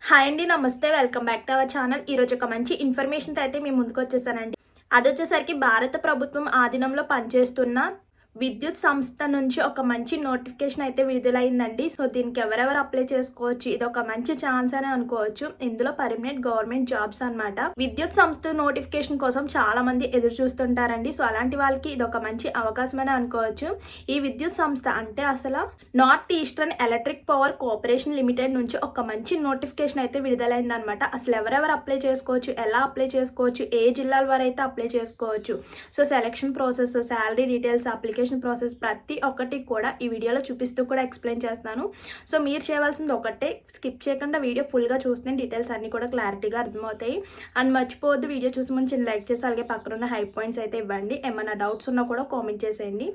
Hi అండి, నమస్తే. Welcome back to our channel. ఈరోజు ఒక మంచి ఇన్ఫర్మేషన్తో అయితే మేము ముందుకు వచ్చేసానండి. అది వచ్చేసరికి భారత ప్రభుత్వం ఆధీనంలో పనిచేస్తున్న విద్యుత్ సంస్థ నుంచి ఒక మంచి నోటిఫికేషన్ అయితే విడుదలైందండి. సో దీనికి ఎవరెవరు అప్లై చేసుకోవచ్చు, ఇది ఒక మంచి ఛాన్స్ అని అనుకోవచ్చు. ఇందులో పర్మనెంట్ గవర్నమెంట్ జాబ్స్ అన్నమాట. విద్యుత్ సంస్థ నోటిఫికేషన్ కోసం చాలా మంది ఎదురు చూస్తుంటారండి. సో అలాంటి వాళ్ళకి ఇది ఒక మంచి అవకాశం అని అనుకోవచ్చు. ఈ విద్యుత్ సంస్థ అంటే అసలు north eastern electric power cooperation limited నుంచి ఒక మంచి నోటిఫికేషన్ అయితే విడుదలైంది అనమాట. అసలు ఎవరెవరు అప్లై చేసుకోవచ్చు, ఎలా అప్లై చేసుకోవచ్చు, ఏ జిల్లాల వారు అయితే అప్లై చేసుకోవచ్చు, so selection process, salary details, application process ప్రతి ఒక్కటి కూడా ఈ వీడియోలో చూపిస్తూ కూడా ఎక్స్ప్లెయిన్ చేస్తాను. సో మీరు చేయవలసింది ఒకటే, స్కిప్ చేయకుండా వీడియో ఫుల్గా చూస్తే డీటెయిల్స్ అన్ని కూడా క్లారిటీగా అర్థమవుతాయి. అండ్ మర్చిపోవద్దు, వీడియో చూసి ముందు చిన్న లైక్ చేసి అలాగే పక్కన ఉన్న హై పాయింట్స్ అయితే ఇవ్వండి. ఏమైనా డౌట్స్ ఉన్నా కూడా కామెంట్ చేసేయండి.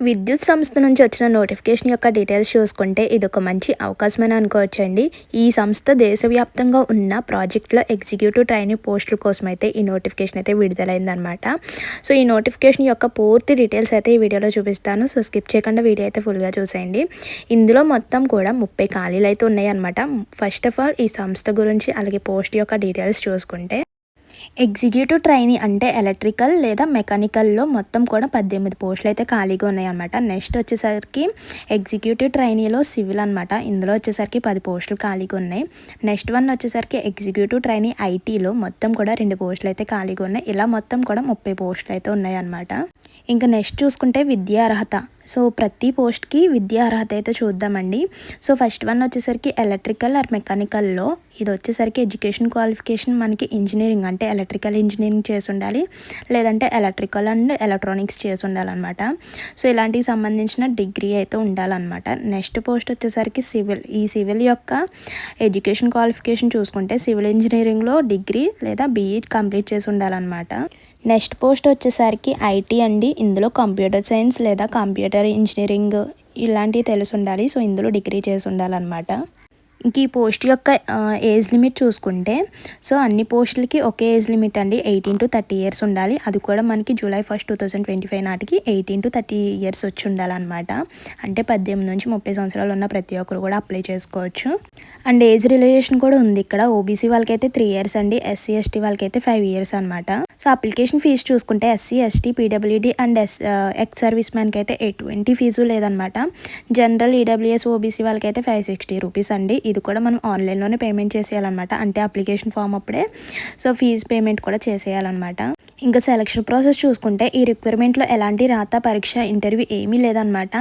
విద్యుత్ సంస్థ నుంచి వచ్చిన నోటిఫికేషన్ యొక్క డీటెయిల్స్ చూసుకుంటే ఇది ఒక మంచి అవకాశం అని అనుకోవచ్చండి. ఈ సంస్థ దేశవ్యాప్తంగా ఉన్న ప్రాజెక్టులో ఎగ్జిక్యూటివ్ ట్రైనింగ్ పోస్టుల కోసం అయితే ఈ నోటిఫికేషన్ అయితే విడుదలైందనమాట. సో ఈ నోటిఫికేషన్ యొక్క పూర్తి డీటెయిల్స్ అయితే ఈ వీడియోలో చూపిస్తాను. సో స్కిప్ చేయకుండా వీడియో అయితే ఫుల్గా చూసేయండి. ఇందులో మొత్తం కూడా 30 ఖాళీలు అయితే ఉన్నాయి అనమాట. ఫస్ట్ ఆఫ్ ఆల్ ఈ సంస్థ గురించి అలాగే పోస్ట్ యొక్క డీటెయిల్స్ చూసుకుంటే, ఎగ్జిక్యూటివ్ ట్రైనీ అంటే ఎలక్ట్రికల్ లేదా మెకానికల్లో మొత్తం కూడా 18 పోస్టులు అయితే ఖాళీగా ఉన్నాయి అనమాట. నెక్స్ట్ వచ్చేసరికి ఎగ్జిక్యూటివ్ ట్రైనీలో సివిల్ అనమాట. ఇందులో వచ్చేసరికి 10 పోస్టులు ఖాళీగా ఉన్నాయి. నెక్స్ట్ వన్ వచ్చేసరికి ఎగ్జిక్యూటివ్ ట్రైనీ ఐటీలో మొత్తం కూడా 2 పోస్టులు అయితే ఖాళీగా ఉన్నాయి. ఇలా మొత్తం కూడా 30 పోస్టులు అయితే ఉన్నాయి అనమాట. ఇంకా నెక్స్ట్ చూసుకుంటే విద్యా అర్హత. సో ప్రతి పోస్ట్కి విద్యా అర్హత అయితే చూద్దామండి. సో ఫస్ట్ వన్ వచ్చేసరికి ఎలక్ట్రికల్ ఆర్ మెకానికల్లో ఇది వచ్చేసరికి ఎడ్యుకేషన్ క్వాలిఫికేషన్ మనకి ఇంజనీరింగ్ అంటే ఎలక్ట్రికల్ ఇంజనీరింగ్ చేసి ఉండాలి, లేదంటే ఎలక్ట్రికల్ అండ్ ఎలక్ట్రానిక్స్ చేసి ఉండాలన్నమాట. సో ఇలాంటికి సంబంధించిన డిగ్రీ అయితే ఉండాలన్నమాట. నెక్స్ట్ పోస్ట్ వచ్చేసరికి సివిల్. ఈ సివిల్ యొక్క ఎడ్యుకేషన్ క్వాలిఫికేషన్ చూసుకుంటే సివిల్ ఇంజనీరింగ్లో డిగ్రీ లేదా బీఈ కంప్లీట్ చేసి ఉండాలన్నమాట. నెక్స్ట్ పోస్ట్ వచ్చేసరికి ఐటీ అండి. ఇందులో కంప్యూటర్ సైన్స్ లేదా కంప్యూటర్ ఇంజనీరింగ్ ఇలాంటివి తెలిసి ఉండాలి. సో ఇందులో డిగ్రీ చేసి ఉండాలన్నమాట. ఇంక ఈ పోస్ట్ యొక్క ఏజ్ లిమిట్ చూసుకుంటే, సో అన్ని పోస్టులకి ఒకే ఏజ్ లిమిట్ అండి, 18 to 30 years ఉండాలి. అది కూడా మనకి July 1, 2025 నాటికి 18 to 30 years వచ్చి ఉండాలన్నమాట. అంటే 18 నుంచి 30 సంవత్సరాలు ఉన్న ప్రతి ఒక్కరు కూడా అప్లై చేసుకోవచ్చు. అండ్ ఏజ్ రిలేషన్ కూడా ఉంది ఇక్కడ. ఓబీసీ వాళ్ళకైతే 3 years అండి, ఎస్సీ ఎస్టీ వాళ్ళకైతే 5 years అనమాట. సో అప్లికేషన్ ఫీజు చూసుకుంటే SC ST PWD and ex service మ్యాన్కి అయితే ఎటువంటి ఫీజు లేదనమాట. జనరల్ ఈడబ్ల్యూఎస్ ఓబీసీ వాళ్ళకైతే 560 rupees అండి. ఇది కూడా మనం ఆన్లైన్లోనే పేమెంట్ చేసేయాలన్నమాట. అంటే అప్లికేషన్ ఫామ్ అప్పుడే సో ఫీజు పేమెంట్ కూడా చేసేయాలన్నమాట. ఇంకా సెలక్షన్ ప్రాసెస్ చూసుకుంటే ఈ రిక్వైర్మెంట్లో ఎలాంటి రాత పరీక్ష ఇంటర్వ్యూ ఏమీ లేదనమాట.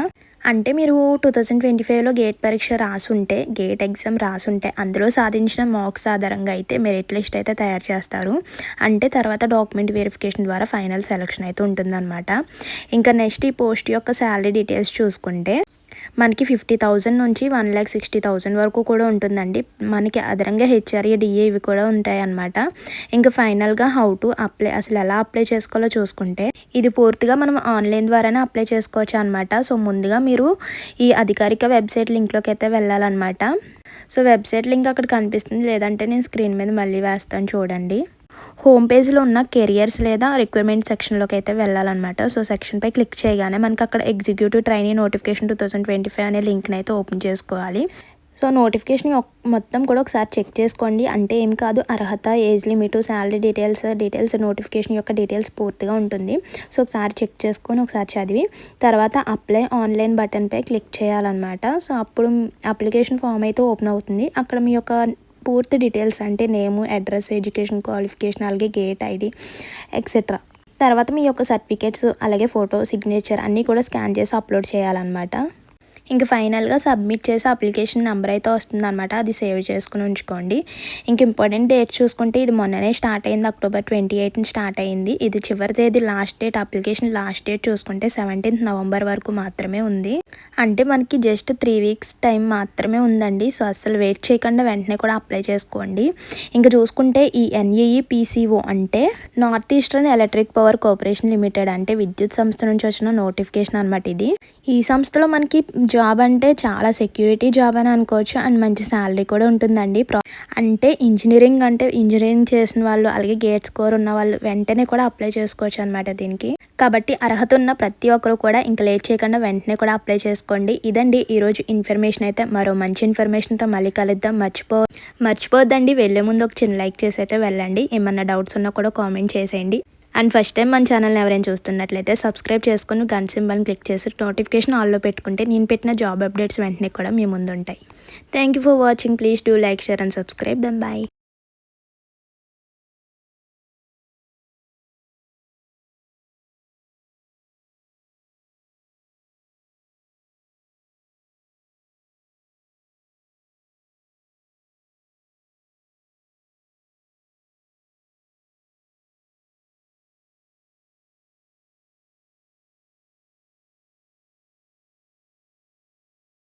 అంటే మీరు 2025లో గేట్ పరీక్ష రాసుంటే, గేట్ ఎగ్జామ్ రాసుంటే అందులో సాధించిన మార్క్స్ ఆధారంగా అయితే మెరిట్ లిస్ట్ అయితే తయారు చేస్తారు. అంటే తర్వాత డాక్యుమెంట్ వెరిఫికేషన్ ద్వారా ఫైనల్ సెలక్షన్ అయితే ఉంటుందన్నమాట. ఇంకా నెక్స్ట్ ఈ పోస్ట్ యొక్క శాలరీ డీటెయిల్స్ చూసుకుంటే మనకి 50,000 నుంచి 1,60,000 వరకు కూడా ఉంటుందండి. మనకి అదనంగా హెచ్ఆర్ఏ డిఏ ఇవి కూడా ఉంటాయి అన్నమాట. ఇంకా ఫైనల్గా హౌ టు అప్లై, అసలు ఎలా అప్లై చేసుకోవాలో చూసుకుంటే ఇది పూర్తిగా మనం ఆన్లైన్ ద్వారానే అప్లై చేసుకోవచ్చు అనమాట. సో ముందుగా మీరు ఈ అధికారిక వెబ్సైట్ లింక్లోకి అయితే వెళ్ళాలన్నమాట. సో వెబ్సైట్ లింక్ అక్కడ కనిపిస్తుంది, లేదంటే నేను స్క్రీన్ మీద మళ్ళీ వేస్తాను చూడండి. హోమ్ పేజ్లో ఉన్న కెరియర్స్ లేదా రిక్వైర్మెంట్ సెక్షన్లోకి అయితే వెళ్ళాలన్నమాట. సో సెక్షన్పై క్లిక్ చేయగానే మనకి అక్కడ ఎగ్జిక్యూటివ్ ట్రైనీ నోటిఫికేషన్ 2025 అనే లింక్ని అయితే ఓపెన్ చేసుకోవాలి. సో నోటిఫికేషన్ మొత్తం కూడా ఒకసారి చెక్ చేసుకోండి. అంటే ఏం కాదు, అర్హత, age limit, salary details notification యొక్క డీటెయిల్స్ పూర్తిగా ఉంటుంది. సో ఒకసారి చెక్ చేసుకొని ఒకసారి చదివి తర్వాత అప్లై ఆన్లైన్ బటన్పై క్లిక్ చేయాలన్నమాట. సో అప్పుడు అప్లికేషన్ ఫామ్ అయితే ఓపెన్ అవుతుంది. అక్కడ మీ యొక్క పూర్తి డీటెయిల్స్ అంటే నేము, అడ్రస్, ఎడ్యుకేషన్ క్వాలిఫికేషన్, అలాగే గేట్ ఐడి ఎక్సెట్రా. తర్వాత మీ యొక్క సర్టిఫికేట్స్ అలాగే ఫోటో, సిగ్నేచర్ అన్నీ కూడా స్కాన్ చేసి అప్లోడ్ చేయాలన్నమాట. ఇంక ఫైనల్గా సబ్మిట్ చేసి అప్లికేషన్ నెంబర్ అయితే వస్తుంది అనమాట. అది సేవ్ చేసుకుని ఉంచుకోండి. ఇంక ఇంపార్టెంట్ డేట్ చూసుకుంటే ఇది మొన్ననే స్టార్ట్ అయింది, October 28 స్టార్ట్ అయింది. ఇది చివరి తేదీ last date, application last date చూసుకుంటే 17th November వరకు మాత్రమే ఉంది. అంటే మనకి జస్ట్ 3 weeks టైం మాత్రమే ఉందండి. సో అస్సలు వెయిట్ చేయకుండా వెంటనే కూడా అప్లై చేసుకోండి. ఇంకా చూసుకుంటే ఈ NEEPCO అంటే north eastern electric power cooperation limited అంటే విద్యుత్ సంస్థ నుంచి వచ్చిన నోటిఫికేషన్ అనమాట ఇది. ఈ సంస్థలో మనకి జాబ్ అంటే చాలా సెక్యూరిటీ జాబ్ అని అనుకోవచ్చు. అండ్ మంచి శాలరీ కూడా ఉంటుందండి. అంటే ఇంజనీరింగ్ చేసిన వాళ్ళు అలాగే గేట్ స్కోర్ ఉన్న వాళ్ళు వెంటనే కూడా అప్లై చేసుకోవచ్చు అనమాట దీనికి. కాబట్టి అర్హత ఉన్న ప్రతి ఒక్కరు కూడా ఇంకా లేట్ చేయకుండా వెంటనే కూడా అప్లై చేసుకోండి. ఇదండి ఈరోజు ఇన్ఫర్మేషన్ అయితే. మరో మంచి ఇన్ఫర్మేషన్తో మళ్ళీ కలుద్దాం. మర్చిపోద్దండి వెళ్ళే ముందు ఒక చిన్న లైక్ చేసి అయితే వెళ్ళండి. ఏమన్నా డౌట్స్ ఉన్నా కూడా కామెంట్ చేసేయండి. అండ్ ఫస్ట్ టైం మన ఛానల్ని ఎవరైనా చూస్తున్నట్లయితే సబ్స్క్రైబ్ చేసుకుని గన్ సింబల్ని క్లిక్ చేసి నోటిఫికేషన్ ఆల్లో పెట్టుకుంటే నేను పెట్టిన జాబ్ అప్డేట్స్ వెంటనే కూడా మీ ముందు ఉంటాయి. Thank you for watching. Please do like, share and subscribe. Then by.